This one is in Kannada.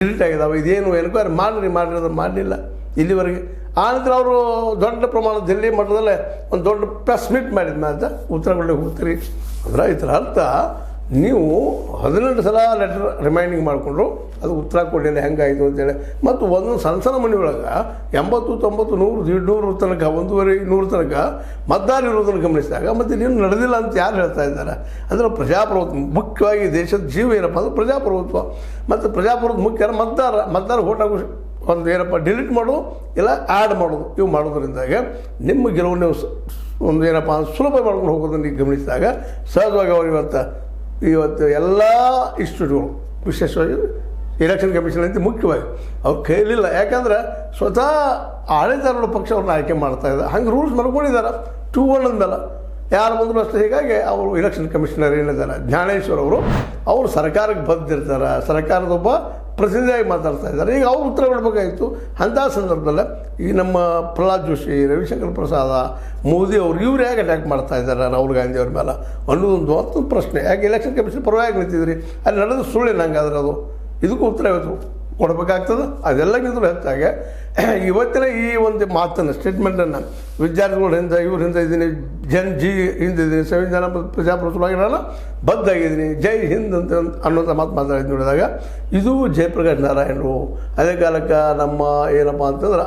ಡಿಲೀಟ್ ಆಗಿದಾವೆ. ಇದೇನು ಎನ್ಕ್ವೈರಿ ಮಾಡಿರಿ ಅಂದ್ರೆ ಮಾಡಲಿಲ್ಲ ಇಲ್ಲಿವರೆಗೆ. ಆನಂತರ ಅವರು ದೊಡ್ಡ ಪ್ರಮಾಣದ ಜಿಲ್ಲೆ ಮಟ್ಟದಲ್ಲೇ ಒಂದು ದೊಡ್ಡ ಪ್ರೆಸ್ ಮೀಟ್ ಮಾಡಿದ ಮೇಲೆ ಉತ್ತರ ಕೊಡಲಿಕ್ಕೆ ಹೋಗ್ತೀರಿ ಅಂದ್ರೆ ಇದರ ಅರ್ಥ ನೀವು 18 ಸಲ ಲೆಟರ್ ರಿಮೈಂಡಿಂಗ್ ಮಾಡಿಕೊಂಡ್ರು ಅದು ಉತ್ತರ ಕೊಡಲಿಲ್ಲ ಹೆಂಗಾಯಿತು ಅಂತೇಳಿ. ಮತ್ತು ಒಂದೊಂದು ಸಣ್ಣ ಮನೆ ಒಳಗೆ 80, 90, 100, 150 ತನಕ 150 ತನಕ ಮತದಾರ ಇರೋದನ್ನು ಗಮನಿಸಿದಾಗ ಮತ್ತು ಇನ್ನೇನು ನಡೆದಿಲ್ಲ ಅಂತ ಯಾರು ಹೇಳ್ತಾ ಇದ್ದಾರೆ ಅಂದರೆ ಪ್ರಜಾಪ್ರಭುತ್ವ ಮುಖ್ಯವಾಗಿ ದೇಶದ ಜೀವ ಏನಪ್ಪ ಅಂದ್ರೆ ಪ್ರಜಾಪ್ರಭುತ್ವ. ಮತ್ತು ಪ್ರಜಾಪ್ರಭುತ್ವ ಮುಖ್ಯ ಮತದಾರ ಓಟ್ ಆಗೋ ಒಂದು ಏನಪ್ಪ ಡಿಲೀಟ್ ಮಾಡೋದು ಇಲ್ಲ ಆ್ಯಡ್ ಮಾಡೋದು ಇವು ಮಾಡೋದ್ರಿಂದಾಗೆ ನಿಮ್ಮ ಗೆಲುವು ನೀವು ಒಂದು ಏನಪ್ಪ ಸುಲಭ ಮಾಡ್ಕೊಂಡು ಹೋಗೋದನ್ನು ನೀವು ಗಮನಿಸಿದಾಗ ಸಹಜವಾಗಿ ಅವರು ಇವತ್ತು ಎಲ್ಲ ಇನ್ಸ್ಟಿಟ್ಯೂಟ್ಗಳು ವಿಶೇಷವಾಗಿ ಎಲೆಕ್ಷನ್ ಕಮಿಷನ್ ಅಂತ ಮುಖ್ಯವಾಗಿ ಅವ್ರು ಕೈಲಿಲ್ಲ. ಯಾಕಂದ್ರೆ ಸ್ವತಃ ಆಡಳಿತಾರೂಢ ಪಕ್ಷ ಅವ್ರನ್ನ ಆಯ್ಕೆ ಮಾಡ್ತಾಯಿದ್ದಾರೆ. ಹಂಗೆ ರೂಲ್ಸ್ ಮಾಡ್ಕೊಂಡಿದ್ದಾರೆ 2-1 ಅಂದಮೇಲೆ ಯಾರು ಬಂದರೂ ಅಷ್ಟೇ. ಹೀಗಾಗಿ ಅವರು ಎಲೆಕ್ಷನ್ ಕಮಿಷನರ್ ಏನಿದ್ದಾರೆ ಜ್ಞಾನೇಶ್ವರ್ ಅವರು ಸರ್ಕಾರಕ್ಕೆ ಬದ್ಧಿರ್ತಾರೆ, ಸರ್ಕಾರದ ಒಬ್ಬ ಪ್ರತಿನಿಧಿಯಾಗಿ ಮಾತಾಡ್ತಾ ಇದ್ದಾರೆ. ಈಗ ಅವ್ರು ಉತ್ತರ ಕೊಡಬೇಕಾಗಿತ್ತು. ಅಂಥ ಸಂದರ್ಭದಲ್ಲಿ ಈ ನಮ್ಮ ಪ್ರಹ್ಲಾದ್ ಜೋಶಿ, ರವಿಶಂಕರ್ ಪ್ರಸಾದ, ಮೋದಿ ಅವರು ಇವ್ರು ಹೇಗೆ ಅಟ್ಯಾಕ್ ಮಾಡ್ತಾ ಇದ್ದಾರೆ ರಾಹುಲ್ ಗಾಂಧಿ ಅವ್ರ ಮೇಲೆ ಅನ್ನೋದೊಂದು ಮತ್ತೊಂದು ಪ್ರಶ್ನೆ. ಯಾಕೆ ಎಲೆಕ್ಷನ್ ಕಮಿಷನ್ ಪರವಾಗಿ ನಿಂತಿದ್ರಿ, ಅಲ್ಲಿ ನಡೆದು ಸುಳ್ಳಿನ ಹಂಗಾದ್ರೆ ಅದು ಇದಕ್ಕೂ ಉತ್ತರ ಇವತ್ತು ಕೊಡಬೇಕಾಗ್ತದೆ. ಅದೆಲ್ಲಕ್ಕಿಂತಲೂ ಹೆಚ್ಚಾಗಿ ಇವತ್ತಿನ ಈ ಒಂದು ಮಾತನ್ನು ಸ್ಟೇಟ್ಮೆಂಟನ್ನು ವಿದ್ಯಾರ್ಥಿಗಳ ಹಿಂದೆ ಇವ್ರ ಹಿಂದೆ ಇದ್ದೀನಿ, ಹಿಂದಿದ್ದೀನಿ, ಸಂವಿಧಾನ ಪ್ರಜಾಪ್ರಭುತ್ವವಾಗಿ ನಾನು ಬದ್ಧಾಗಿದ್ದೀನಿ, ಜೈ ಹಿಂದ್ ಅಂತ ಅನ್ನೋಂಥ ಮಾತಾಡಿದ್ದು ನೋಡಿದಾಗ ಇದು ಜಯಪ್ರಕಾಶ್ ನಾರಾಯಣರು ಅದೇ ಕಾಲಕ್ಕೆ ನಮ್ಮ ಏನಪ್ಪ ಅಂತಂದ್ರೆ